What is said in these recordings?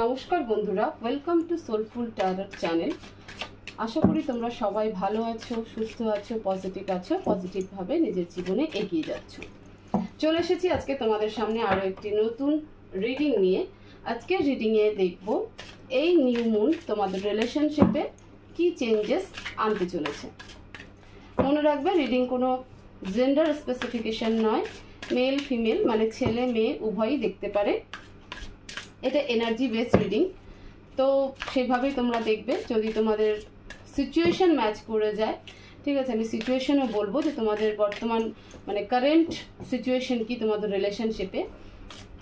নমস্কার বন্ধুরা, welcome to soulful tarot channel. আশা করি তোমরা সবাই ভালো আছো, সুস্থ আছো, পজিটিভভাবে নিজের জীবনে এগিয়ে যাচ্ছ। চলে এসেছি আজকে তোমাদের সামনে আরও একটি নতুন রিডিং নিয়ে। আজকের রিডিংয়ে দেখব এই নিউ মুন তোমাদের রিলেশনশিপে কি চেঞ্জেস আনতে চলেছে। মনে রাখবে, রিডিং কোনো জেন্ডার স্পেসিফিকেশন নয়, মেল ফিমেল মানে ছেলে মেয়ে উভয়ই দেখতে পারে। এটা এনার্জি বেসড রিডিং, তো সেভাবেই তোমরা দেখবে। যদি তোমাদের সিচুয়েশন ম্যাচ করে যায়, ঠিক আছে, আমি সিচুয়েশনও বলবো যে তোমাদের বর্তমান মানে কারেন্ট সিচুয়েশন কি তোমাদের রিলেশনশিপে,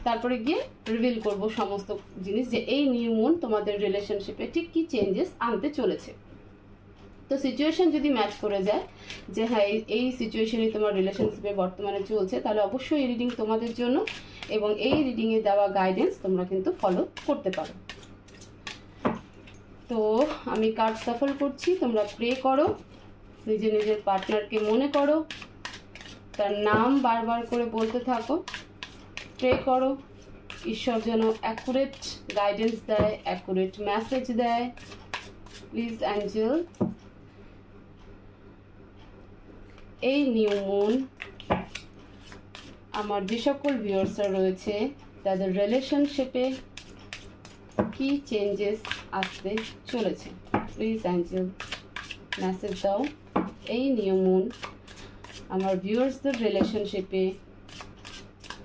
তারপরে গিয়ে রিভিল করব সমস্ত জিনিস যে এই নিউ মুন তোমাদের রিলেশনশিপে ঠিক কী চেঞ্জেস আনতে চলেছে। তো সিচুয়েশন যদি ম্যাচ করে যায় যে হ্যাঁ এই সিচুয়েশনই তোমার রিলেশনশিপে বর্তমানে চলছে, তাহলে অবশ্যই এই রিডিং তোমাদের জন্য, এবং এই রিডিংয়ে দেওয়া গাইডেন্স তোমরা কিন্তু ফলো করতে পারো। তো আমি কার্ড সাফল করছি, তোমরা প্রে করো, নিজের পার্টনারকে মনে করো, তার নাম বারবার করে বলতে থাকো, প্রে করো ঈশ্বর যেন অ্যাকুরেট গাইডেন্স দেয়, অ্যাকুরেট মেসেজ দেয়। প্লিজ অ্যাঞ্জেল, এই নিউ মুন আমার যে সকল ভিউয়ার্সরা রয়েছে তাদের রিলেশনশিপে কি চেঞ্জেস আসতে চলেছে। প্লিজ অ্যাঞ্জেল মেসেজ দাও, এই নিউ মুন আমার ভিউয়ার্সদের রিলেশনশিপে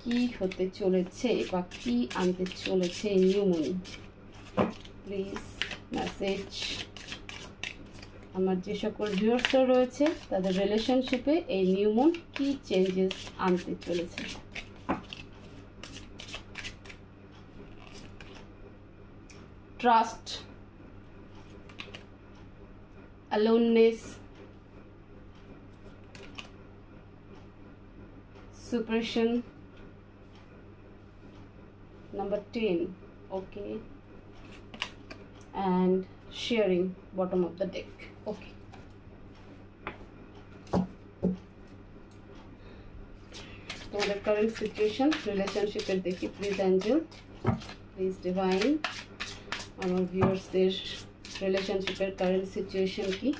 কি হতে চলেছে বা কি আনতে চলেছে নিউ মুন। প্লিজ মেসেজ আমার যে সকল ভিউয়ার্সরা রয়েছে তাদের রিলেশনশিপে এই নিউ মুন কি চেঞ্জেস আনতে চলেছে। Trust, aloneness, suppression, number 10, okay, and sharing, bottom of the deck, okay. তোমাদের কারেন্ট সিচুয়েশন রিলেশনশিপের দেখি। প্লিজ অ্যাঞ্জেল, প্লিজ ডিভাইন, আমার ভিউয়ার্সদের রিলেশনশিপের কারেন্ট সিচুয়েশন কি।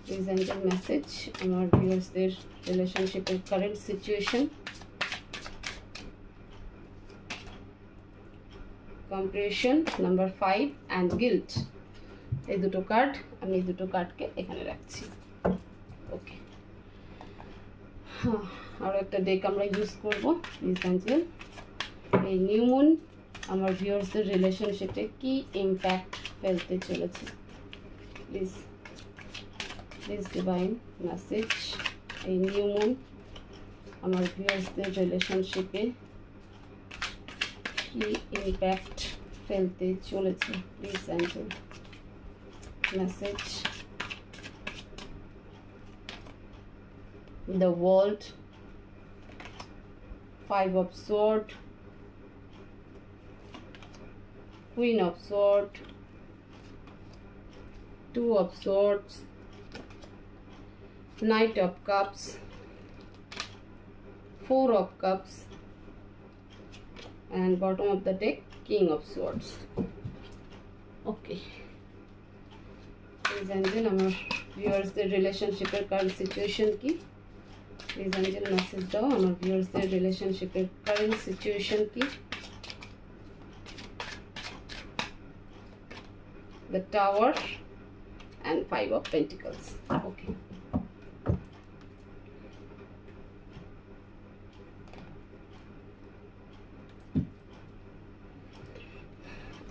প্লিজ অ্যাঞ্জেল মেসেজ আমার ভিউয়ার্সদের রিলেশনশিপের current situation. Compression, number 5 and guilt. এই দুটো কার্ড, আমি এই দুটো কার্ডকে এখানে রাখছি। ওকে, হ্যাঁ, আরও একটা ডেক আমরা ইউজ করব। প্লিজ অ্যাঞ্জেল, এই নিউ মুন আমার ভিউয়ার্সদের রিলেশনশিপে কি ইম্প্যাক্ট ফেলতে চলেছে। প্লিজ ডিভাইন মেসেজ, এই নিউ মুন আমার ভিউয়ার্সদের রিলেশনশিপে কি ইম্প্যাক্ট ফেলতে চলেছে। Please angel message. The World, 5 of Swords, Queen of Swords, 2 of Swords, Knight of Cups, 4 of Cups, and bottom of the deck King of Swords. Okay, please angel আমার ভিউয়ার্সদের রিলেশনশিপের current situation কি। Please angel message দাও আমার ভিউয়ার্সদের রিলেশনশিপের current situation কি। The tower and 5 of pentacles. Okay,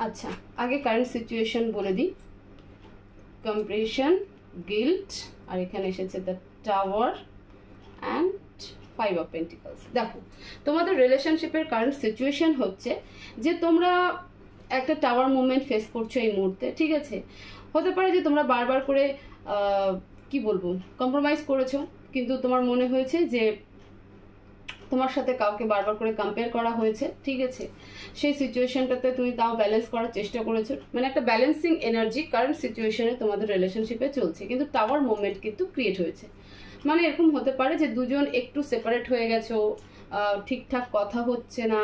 আচ্ছা, আগে কারেন্ট সিচুয়েশন বলে দিই। কম্প্রেশন, গিল্ট, আর এখানে এসেছে the tower and 5 of pentacles. দেখো, তোমাদের রিলেশনশিপের কারেন্ট সিচুয়েশন হচ্ছে যে তোমরা একটা টাওয়ার মুভমেন্ট ফেস করছো এই মুহূর্তে, ঠিক আছে। হতে পারে যে তোমরা বারবার করে কি বলবো কম্প্রোমাইজ করেছো, কিন্তু তোমার মনে হয়েছে যে তোমার সাথে কাউকে বারবার করে কম্পেয়ার করা হয়েছে, ঠিক আছে। সেই সিচুয়েশনটাতে তুমি তাও ব্যালেন্স করার চেষ্টা করেছো, মানে একটা ব্যালেন্সিং এনার্জি কারেন্ট সিচুয়েশনে তোমাদের রিলেশনশিপে চলছে, কিন্তু টাওয়ার মুভমেন্ট কিন্তু ক্রিয়েট হয়েছে। মানে এরকম হতে পারে যে দুজন একটু সেপারেট হয়ে গেছো, ঠিকঠাক কথা হচ্ছে না,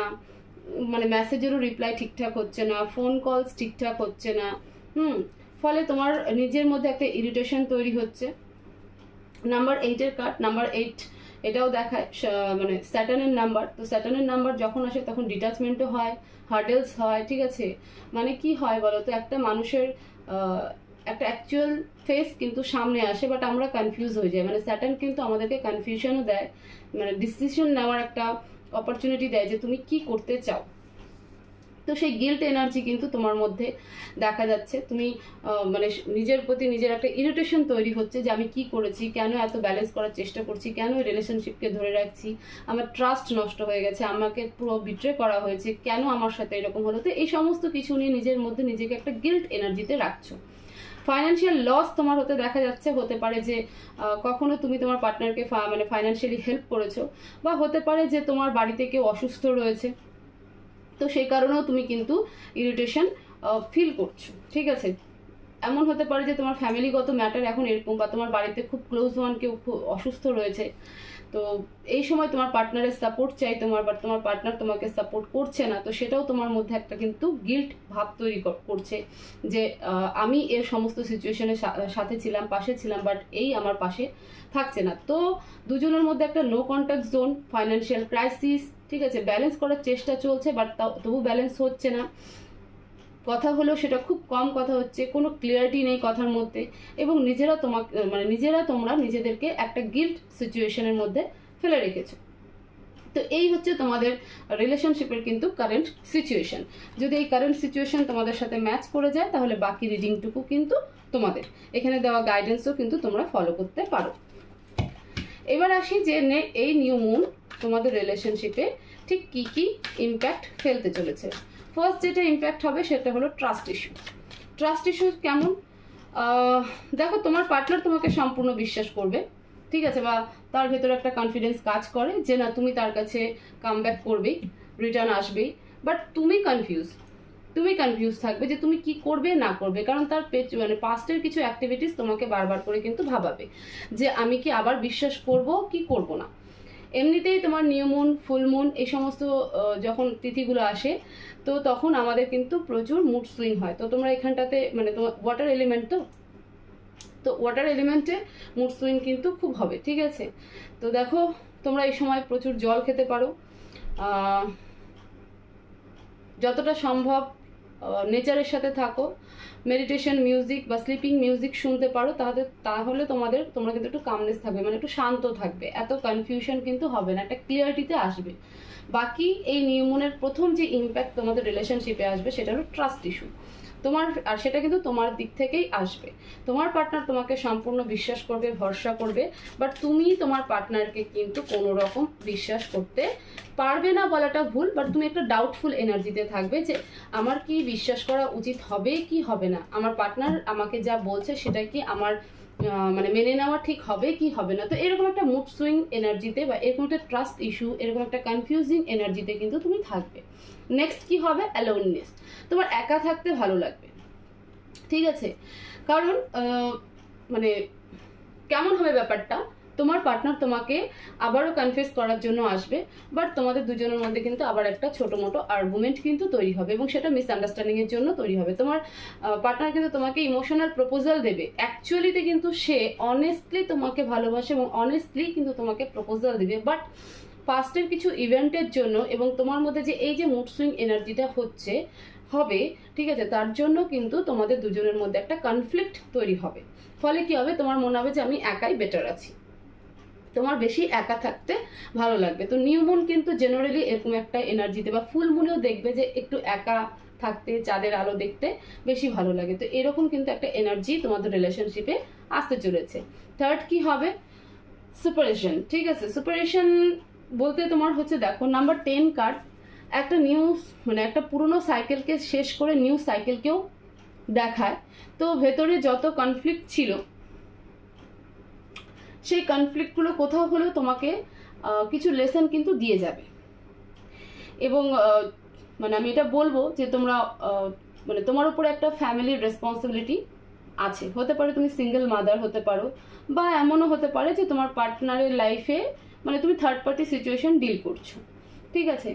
মানে মেসেজেরও রিপ্লাই ঠিকঠাক হচ্ছে না, ফোন কলস ঠিকঠাক হচ্ছে না। ফলে তোমার নিজের মধ্যে একটা ইরিটেশন তৈরি হচ্ছে। নাম্বার 8-এর কার্ড, নাম্বার 8 এটাও দেখায় মানে স্যাটার্নের নাম্বার। তো স্যাটার্নের নাম্বার যখন আসে তখন ডিটাচমেন্টও হয়, হার্ডেলস হয়, ঠিক আছে। মানে কি হয় বলো তো, একটা মানুষের একটা অ্যাকচুয়াল ফেস কিন্তু সামনে আসে, বাট আমরা কনফিউজ হয়ে যাই। মানে স্যাটার্ন কিন্তু আমাদেরকে কনফিউশনও দেয়, মানে ডিসিশন নেওয়ার একটা অপরচুনিটি দেয় যে তুমি কি করতে চাও। তো সেই গিল্ট এনার্জি কিন্তু তোমার মধ্যে দেখা যাচ্ছে। তুমি মানে নিজের প্রতি নিজের একটা ইরিটেশন তৈরি হচ্ছে যে আমি কি করেছি, কেন এত ব্যালেন্স করার চেষ্টা করছি, কেন রিলেশনশিপকে ধরে রাখছি, আমার ট্রাস্ট নষ্ট হয়ে গেছে, আমাকে পুরো বিট্রে করা হয়েছে, কেন আমার সাথে এরকম হলো। তো এই সমস্ত কিছু নিয়ে নিজের মধ্যে নিজেকে একটা গিল্ট এনার্জিতে রাখছো। ফাইন্যান্সিয়াল লস তোমার হতে দেখা যাচ্ছে। হতে পারে যে কখনো তুমি তোমার পার্টনারকে মানে ফাইন্যান্সিয়ালি হেল্প করেছো, বা হতে পারে যে তোমার বাড়িতে কেউ অসুস্থ রয়েছে, তো সেই কারণেও তুমি কিন্তু ইরিটেশন ফিল করছো, ঠিক আছে। এমন হতে পারে যে তোমার ফ্যামিলিগত ম্যাটার এখন এরকম, বা তোমার বাড়িতে খুব ক্লোজ ওয়ান কেউ খুব অসুস্থ রয়েছে, তো এই সময় তোমার পার্টনারের সাপোর্ট চাই তোমার, বাট তোমার পার্টনার তোমাকে সাপোর্ট করছে না। তো সেটাও তোমার মধ্যে একটা কিন্তু গিল্ট ভাব তৈরি করছে যে আমি এর সমস্ত সিচুয়েশনের সাথে ছিলাম, পাশে ছিলাম, বাট এই আমার পাশে থাকছে না। তো দুজনের মধ্যে একটা no contact zone, financial crisis, ঠিক আছে। ব্যালেন্স করার চেষ্টা চলছে, বাট তবু ব্যালেন্স হচ্ছে না। কথা হলো সেটা খুব কম কথা হচ্ছে, কোনো ক্লিয়ারিটি নেই কথার মধ্যে, এবং নিজেরা তোমরা নিজেদেরকে একটা গিল্ট সিচুয়েশনের মধ্যে ফেলে রেখেছো। তো এই হচ্ছে তোমাদের রিলেশনশিপের কিন্তু কারেন্ট সিচুয়েশন। যদি এই কারেন্ট সিচুয়েশন তোমাদের সাথে ম্যাচ করে যায়, তাহলে বাকি রিডিংটুকু কিন্তু তোমাদের, এখানে দেওয়া গাইডেন্সও কিন্তু তোমরা ফলো করতে পারো। এবার আসি যে এই নিউ মুন তোমাদের রিলেশনশিপে ঠিক কি কি ইম্প্যাক্ট ফেলতে চলেছে। ফার্স্ট যেটা ইম্প্যাক্ট হবে সেটা হলো ট্রাস্ট ইস্যু। ট্রাস্ট ইস্যু কেমন? দেখো, তোমার পার্টনার তোমাকে সম্পূর্ণ বিশ্বাস করবে, ঠিক আছে, বা তার ভেতরে একটা কনফিডেন্স কাজ করে যে না, তুমি তার কাছে কাম ব্যাক করবেই, রিটার্ন আসবেই, বাট তুমি কনফিউজ থাকবে যে তুমি কি করবে না করবে, কারণ তার মানে পাস্টের কিছু অ্যাক্টিভিটিস তোমাকে বারবার করে কিন্তু ভাবাবে যে আমি কি আবার বিশ্বাস করব কি করব না। এমনিতেই তোমার নিউ মুন, ফুল মুন এই সমস্ত যখন তিথিগুলো আসে, তো তখন আমাদের কিন্তু প্রচুর মুড সুইং হয়। তো তোমরা এখানটাতে মানে তোমার ওয়াটার এলিমেন্ট, তো ওয়াটার এলিমেন্টে মুড সুইং কিন্তু খুব হবে, ঠিক আছে। তো দেখো, তোমরা এই সময় প্রচুর জল খেতে পারো, যতটা সম্ভব নেচারের সাথে থাকো, মেডিটেশন মিউজিক বা স্লিপিং মিউজিক শুনতে পারো, তাহলে তোমরা কিন্তু একটু কামনেস থাকবে, মানে একটু শান্ত থাকবে, এত কনফিউশন কিন্তু হবে না, একটা ক্লিয়ারিটিতে আসবে। বাকি এই নিউ মুনের প্রথম যে ইম্প্যাক্ট তোমাদের রিলেশনশিপে আসবে সেটা হলো ট্রাস্ট ইস্যু তোমার, আর সেটা কিন্তু তোমার দিক থেকেই আসবে। তোমার পার্টনার তোমাকে সম্পূর্ণ বিশ্বাস করবে, ভরসা করবে, বাট তুমি তোমার পার্টনারকে কিন্তু কোনো রকম বিশ্বাস করতে পারবে না বলাটা ভুল, বাট তুমি একটা ডাউটফুল এনার্জিতে থাকবে যে আমার কি বিশ্বাস করা উচিত হবে কি হবে না, আমার পার্টনার আমাকে যা বলছে সেটা কি আমার মানে মেনে নেওয়া ঠিক হবে কি হবে না। তো এরকম একটা মুড সুইং এনার্জিতে বা এরকম একটা ট্রাস্ট ইস্যু, এরকম একটা কনফিউজিং এনার্জিতে কিন্তু তুমি থাকবে। নেক্সট কি হবে? অ্যালোননেস। তোমার একা থাকতে ভালো লাগবে, ঠিক আছে। কারণ মানে কেমন হবে ব্যাপারটা, তোমার পার্টনার তোমাকে আবারও কনফেস করার জন্য আসবে, বাট তোমাদের দুজনের মধ্যে কিন্তু আবার একটা ছোটো মোটো আর্গুমেন্ট কিন্তু তৈরি হবে, এবং সেটা মিসআন্ডারস্ট্যান্ডিংয়ের জন্য তৈরি হবে। তোমার পার্টনার কিন্তু তোমাকে ইমোশনাল প্রপোজাল দেবে, অ্যাকচুয়ালিতে কিন্তু সে অনেস্টলি তোমাকে ভালোবাসে এবং অনেস্টলি কিন্তু তোমাকে প্রপোজাল দেবে, বাট পাস্টের কিছু ইভেন্টের জন্য এবং তোমার মধ্যে যে এই যে মুড সুইং এনার্জিটা হবে, ঠিক আছে, তার জন্য কিন্তু তোমাদের দুজনের মধ্যে একটা কনফ্লিক্ট তৈরি হবে। ফলে কি হবে, তোমার মনে হবে যে আমি একাই বেটার আছি, তোমার বেশি একা থাকতে ভালো লাগবে। তো নিউ মুন কিন্তু জেনারেলি এরকম একটা এনার্জিতে, বা ফুল মুনেও দেখবে যে একটু একা থাকতে, চাঁদের আলো দেখতে বেশি ভালো লাগে। তো এরকম কিন্তু একটা এনার্জি তোমাদের রিলেশনশিপে আসতে চলেছে। থার্ড কি হবে? সেপারেশন, ঠিক আছে। সেপারেশন বলতে তোমার হচ্ছে, দেখো নাম্বার 10 কার্ড একটা নিউ মানে একটা পুরনো সাইকেলকে শেষ করে নিউ সাইকেলকেও দেখায়। তো ভেতরে যত কনফ্লিক্ট ছিল সেই কনফ্লিক্টগুলো কোথাও হলেও তোমাকে কিছু লেসন কিন্তু দিয়ে যাবে। এবং মানে আমি এটা বলবো যে তোমরা মানে তোমার উপরে একটা ফ্যামিলির রেসপন্সিবিলিটি আছে। হতে পারে তুমি সিঙ্গেল মাদার হতে পারো, বা এমনও হতে পারে যে তোমার পার্টনারের লাইফে মানে তুমি থার্ড পার্টি সিচুয়েশন ডিল করছো, ঠিক আছে।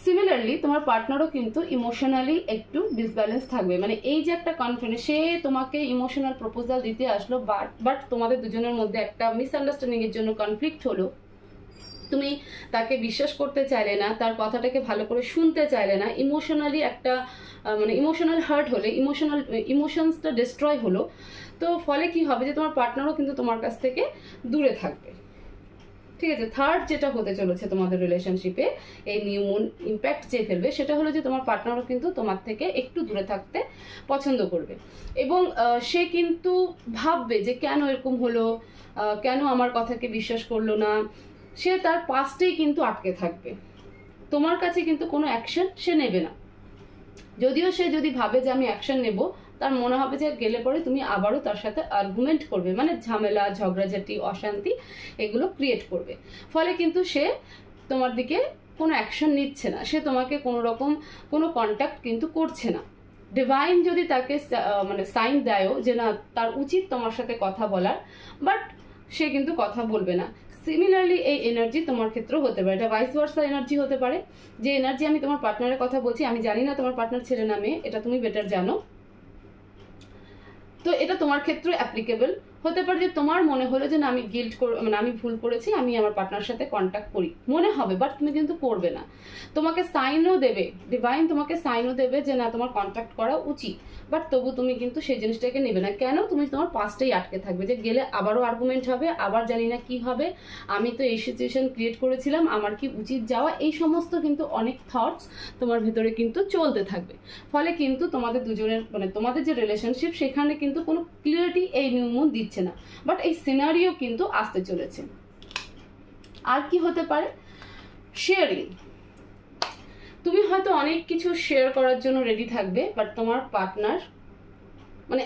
সিমিলারলি তোমার পার্টনারও কিন্তু ইমোশনালি একটু ডিসব্যালেন্স থাকবে, মানে এই যে একটা কনফিডেন্স, সে তোমাকে ইমোশনাল প্রপোজাল দিতে আসলো, বাট তোমাদের দুজনের মধ্যে একটা মিসআন্ডারস্ট্যান্ডিং এর জন্য কনফ্লিক্ট হলো, তুমি তাকে বিশ্বাস করতে চাইলে না, তার কথাটাকে ভালো করে শুনতে চাইলে না, ইমোশনালি একটা মানে ইমোশনাল হার্ট হলে ইমোশনসটা ডিস্ট্রয় হলো। তো ফলে কি হবে যে তোমার পার্টনারও কিন্তু তোমার কাছ থেকে দূরে থাকবে। ঠিক আছে, থার্ড যেটা হতে চলেছে তোমাদের রিলেশনশিপে, এই নিউ মুন ইম্প্যাক্ট যে ফেলবে সেটা হলো যে তোমার পার্টনারও কিন্তু তোমার থেকে একটু দূরে থাকতে পছন্দ করবে, এবং সে কিন্তু ভাববে যে কেন এরকম হলো, কেন আমার কথাকে বিশ্বাস করলো না। সে তার পাস্টেই কিন্তু আটকে থাকবে, তোমার কাছে কিন্তু কোনো অ্যাকশন সে নেবে না। যদিও সে যদি ভাবে যে আমি অ্যাকশন নেব, তার মনে হবে যে গেলে পরে তুমি আবারও তার সাথে আর্গুমেন্ট করবে, মানে ঝামেলা, ঝগড়াঝাটি, অশান্তি এগুলো ক্রিয়েট করবে। ফলে কিন্তু সে তোমার দিকে কোনো অ্যাকশন নিচ্ছে না, সে তোমাকে কোনো রকম কোনো কন্ট্যাক্ট কিন্তু করছে না। ডিভাইন যদি তাকে মানে সাইন দেয়ও যে না তার উচিত তোমার সাথে কথা বলার, বাট সে কিন্তু কথা বলবে না। সিমিলারলি এই এনার্জি তোমার ক্ষেত্রেও হতে পারে, এটা ভাইস ভার্সা এনার্জি হতে পারে। যে এনার্জি আমি তোমার পার্টনারের কথা বলছি, আমি জানি না তোমার পার্টনার ছেলে না মেয়ে, এটা তুমি বেটার জানো। তো এটা তোমার ক্ষেত্রে অ্যাপ্লিকেবল হতে পারে যে তোমার মনে হলো যে না আমি মানে আমি ভুল করেছি, আমি আমার পার্টনার সাথে কন্ট্যাক্ট করি, মনে হবে, বাট তুমি কিন্তু করবে না। তোমাকে সাইনও দেবে, ডিভাইন তোমাকে সাইনও দেবে যে না তোমার কন্ট্যাক্ট করা উচিত, বাট তবু তুমি কিন্তু সেই জিনিসটাকে নেবে না। কেন? তুমি তোমার পাস্টেই আটকে থাকবে, যে গেলে আবারও আর্গুমেন্ট হবে, আবার জানি না কি হবে, আমি তো এই সিচুয়েশন ক্রিয়েট করেছিলাম, আমার কি উচিত যাওয়া, এই সমস্ত কিন্তু অনেক থটস তোমার ভেতরে কিন্তু চলতে থাকবে। ফলে কিন্তু তোমাদের দুজনের মানে তোমাদের যে রিলেশনশিপ সেখানে কিন্তু কোনো ক্লিয়ারিটি এই নিউ মুন দিচ্ছে না, বাট এই সিনারিও কিন্তু আসতে চলেছে। আর কি হতে পারে? শেয়ারিং। তুমি হয়তো অনেক কিছু শেয়ার করার জন্য রেডি থাকবে, বাট তোমার পার্টনার মানে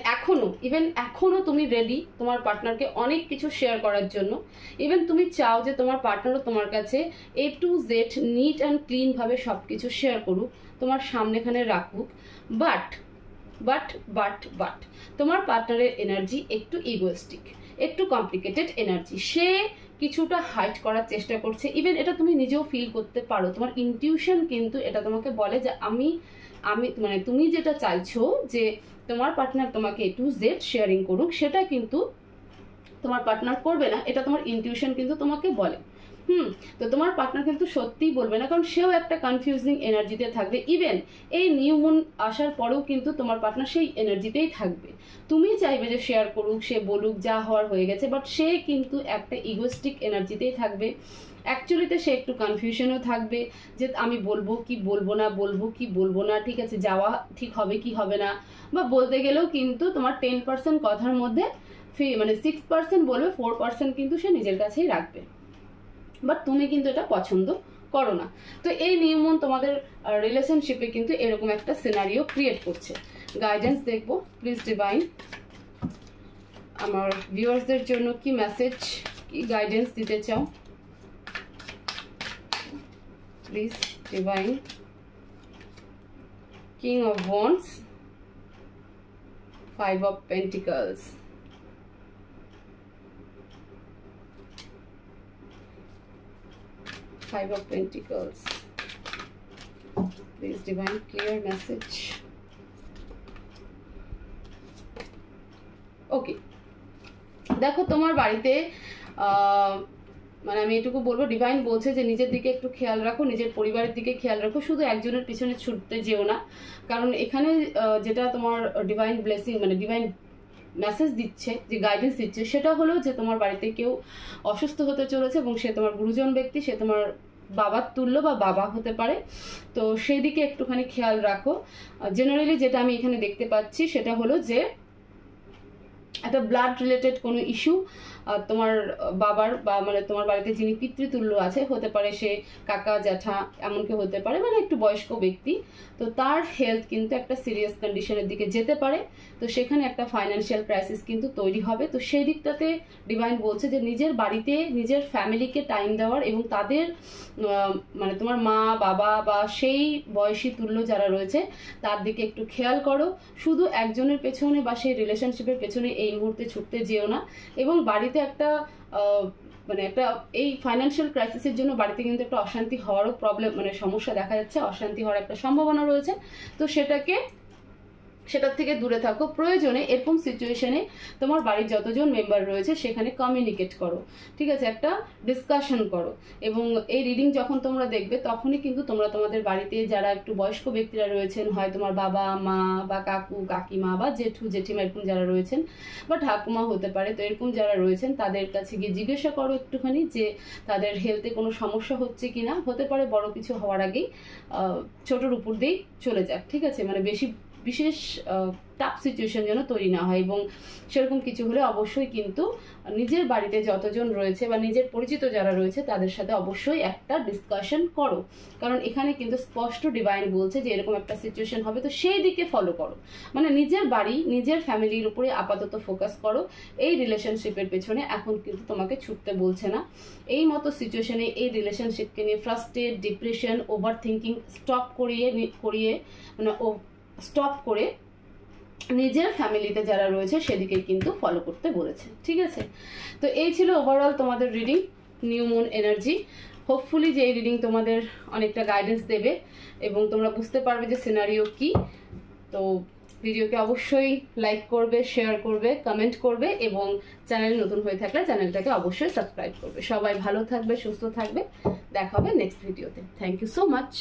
এখনো তুমি রেডি তোমার পার্টনারকে অনেক কিছু শেয়ার করার জন্য। ইভেন তুমি চাও যে তোমার পার্টনারও তোমার কাছে A to Z neat and clean ভাবে সবকিছু শেয়ার করুক, তোমার সামনেখানে রাখুক, বাট বাট বাট বাট তোমার পার্টনারের এনার্জি একটু ইগোয়েস্টিক, একটু কমপ্লিকেটেড এনার্জি। সে কিছুটা হাইড করার চেষ্টা করছে, ইভেন এটা তুমি নিজেও ফিল করতে পারো। তোমার ইনটিউশন কিন্তু এটা তোমাকে বলে যে আমি মানে তুমি যেটা চাইছো যে তোমার পার্টনার তোমাকে A to Z শেয়ারিং করুক, সেটা কিন্তু তোমার পার্টনার করবে না, এটা তোমার ইনটিউশন কিন্তু তোমাকে বলে। তো তোমার পার্টনার কিন্তু সত্যিই বলবে না, কারণ সেও একটা কনফিউজিং এনার্জিতে থাকবে। ইভেন এই নিউ মুন আসার পরেও কিন্তু তোমার পার্টনার সেই এনার্জিতেই থাকবে। তুমি চাইবে যে শেয়ার করুক, সে বলুক, যা হওয়ার হয়ে গেছে, বাট সে কিন্তু একটা ইগোস্টিক এনার্জিতেই থাকবে। অ্যাকচুয়ালিতে সে একটু কনফিউশনও থাকবে যে আমি বলবো কি বলবো না, বলবো কি বলবো না, ঠিক আছে যাওয়া ঠিক হবে কি হবে না, বা বলতে গেলেও কিন্তু তোমার 10% কথার মধ্যে মানে 6% বলবে, 4% কিন্তু সে নিজের কাছেই রাখবে, বাট তুমি কিন্তু এটা পছন্দ করো না। তো এই নিউ মুন তোমাদের রিলেশনশিপে কিন্তু এরকম একটা সিনারিও ক্রিয়েট করছে। গাইডেন্স দেখবো প্লিজ ডিভাইন, আমার ভিউয়ার্সদের জন্য কি মেসেজ, কি গাইডেন্স দিতে চাও please divine. King of wands, 5 of Pentacles, Five of Pentacles, please divine clear message. ওকে, দেখো তোমার বাড়িতে মানে আমি এটুকু বলবো, ডিভাইন বলছে যে নিজের দিকে একটু খেয়াল রাখো, নিজের পরিবারের দিকে খেয়াল রাখো, শুধু একজনের পিছনে ছুটতে যেও না। কারণ এখানে যেটা তোমার ডিভাইন ব্লেসিং মানে ডিভাইন মেসেজ দিচ্ছে, যে গাইডেন্স দিচ্ছে, সেটা হলো যে তোমার বাড়িতে কেউ অসুস্থ হতে চলেছে, এবং সে তোমার গুরুজন ব্যক্তি, সে তোমার বাবার তুল্য বা বাবা হতে পারে। তো সেই দিকে একটুখানি খেয়াল রাখো। জেনারেলি যেটা আমি এখানে দেখতে পাচ্ছি সেটা হলো যে একটা ব্লাড রিলেটেড কোনো ইস্যু তোমার বাবার বা মানে তোমার বাড়িতে যিনি পিতৃতুল্য আছে, হতে পারে সে কাকা জ্যাঠা এমনকি হতে পারে, মানে একটু বয়স্ক ব্যক্তি, তো তার হেলথ কিন্তু একটা সিরিয়াস কন্ডিশনের দিকে যেতে পারে। তো সেখানে একটা ফাইন্যান্সিয়াল ক্রাইসিস কিন্তু তৈরি হবে। তো সেই দিকটাতে ডিভাইন বলছে যে নিজের বাড়িতে নিজের ফ্যামিলিকে টাইম দেওয়ার, এবং তাদের মানে তোমার মা বাবা বা সেই বয়সী তুল্য যারা রয়েছে তার দিকে একটু খেয়াল করো। শুধু একজনের পেছনে বা সেই রিলেশনশিপের পেছনে এই মুহূর্তে ছুটতে যেও না, এবং বাড়িতে একটা মানে একটা এই ফাইন্যান্সিয়াল ক্রাইসিসের জন্য বাড়িতে কিন্তু একটা অশান্তি হওয়ারও প্রবলেম, মানে সমস্যা দেখা যাচ্ছে, অশান্তি হওয়ার একটা সম্ভাবনা রয়েছে। তো সেটার থেকে দূরে থাকো। প্রয়োজনে এরকম সিচুয়েশনে তোমার বাড়ির যতজন মেম্বার রয়েছে সেখানে কমিউনিকেট করো, ঠিক আছে, একটা ডিসকাশন করো। এবং এই রিডিং যখন তোমরা দেখবে তখনই কিন্তু তোমরা তোমাদের বাড়িতে যারা একটু বয়স্ক ব্যক্তিরা রয়েছেন, হয় তোমার বাবা মা বা কাকু কাকিমা বা জেঠু জেঠিমা এরকম যারা রয়েছেন, বা ঠাকুমা হতে পারে, তো এরকম যারা রয়েছেন তাদের কাছে গিয়ে জিজ্ঞাসা করো একটুখানি যে তাদের হেলথে কোনো সমস্যা হচ্ছে কিনা। হতে পারে বড় কিছু হওয়ার আগেই ছোটোর উপর দিয়েই চলে যাক, ঠিক আছে, মানে বেশি বিশেষ টাফ সিচুয়েশন যেন তৈরি না হয়। এবং সেরকম কিছু হলে অবশ্যই কিন্তু নিজের বাড়িতে যতজন রয়েছে বা নিজের পরিচিত যারা রয়েছে তাদের সাথে অবশ্যই একটা ডিসকাশন করো, কারণ এখানে কিন্তু স্পষ্ট ডিভাইন বলছে যে এরকম একটা সিচুয়েশন হবে, তো সেই দিকে ফলো করো। মানে নিজের বাড়ি নিজের ফ্যামিলির উপরে আপাতত ফোকাস করো, এই রিলেশনশিপের পেছনে এখন কিন্তু তোমাকে ছুটতে বলছে না। এই মতো সিচুয়েশনে এই রিলেশনশিপকে নিয়ে frustrate, depression, over thinking stop stop করে নিজের ফ্যামিলিতে যারা রয়েছে সেদিকে কিন্তু ফলো করতে বলেছে, ঠিক আছে। তো এই ছিল ওভারঅল তোমাদের reading, new moon energy. Hopefully যে এই রিডিং তোমাদের অনেকটা গাইডেন্স দেবে এবং তোমরা বুঝতে পারবে যে সিনারিও কি। তো ভিডিওকে অবশ্যই লাইক করবে, শেয়ার করবে, কমেন্ট করবে এবং চ্যানেল নতুন হয়ে থাকলে চ্যানেলটাকে অবশ্যই সাবস্ক্রাইব করবে। সবাই ভালো থাকবে, সুস্থ থাকবে, দেখা হবে নেক্সট ভিডিওতে। Thank you so much.